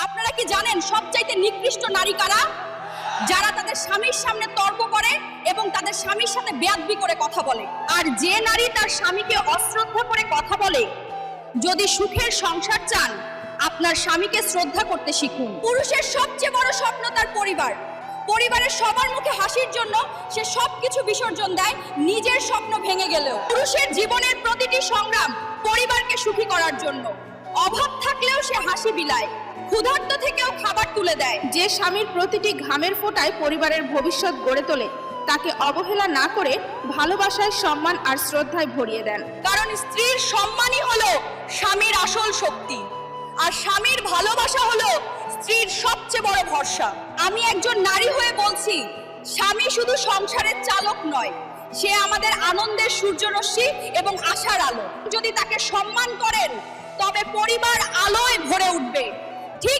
আপনারা কি জানেন সবচাইতে নিকৃষ্ট নারী কারা? যারা তাদের স্বামীর সামনে তর্ক করে এবং তাদের স্বামীর সাথে বেয়াদবি করে কথা বলে। আর যে নারী তার স্বামীকে অশ্রদ্ধা করে কথা বলে, যদি সুখের সংসার চান আপনার স্বামীকে শ্রদ্ধা করতে শিখুন। পুরুষের সবচেয়ে বড় স্বপ্ন তার পরিবার। পরিবারের সবার মুখে হাসির জন্য সে সবকিছু বিসর্জন দেয়, নিজের স্বপ্ন ভেঙে গেলেও। পুরুষের জীবনের প্রতিটি সংগ্রাম পরিবারকে সুখী করার জন্য। অভাব থাকলেও সে হাসি বিলায়, ক্ষুধার্ত থেকেও খাবার তুলে দেয়। যে স্বামীর প্রতিটি ঘামের ফোঁটায় পরিবারের ভবিষ্যৎ গড়ে তোলে, তাকে অবহেলা না করে ভালোবাসায়, সম্মান আর শ্রদ্ধায় ভরিয়ে দেন। কারণ স্ত্রীর সম্মানই হলো স্বামীর আসল শক্তি, আর স্বামীর ভালোবাসা হলো স্ত্রীর সবচেয়ে বড় ভরসা। আমি একজন নারী হয়ে বলছি, স্বামী শুধু সংসারের চালক নয়, সে আমাদের আনন্দের সূর্যরশ্মি এবং আশার আলো। যদি তাকে সম্মান করেন তবে পরিবার আলোয় ভরে উঠবে।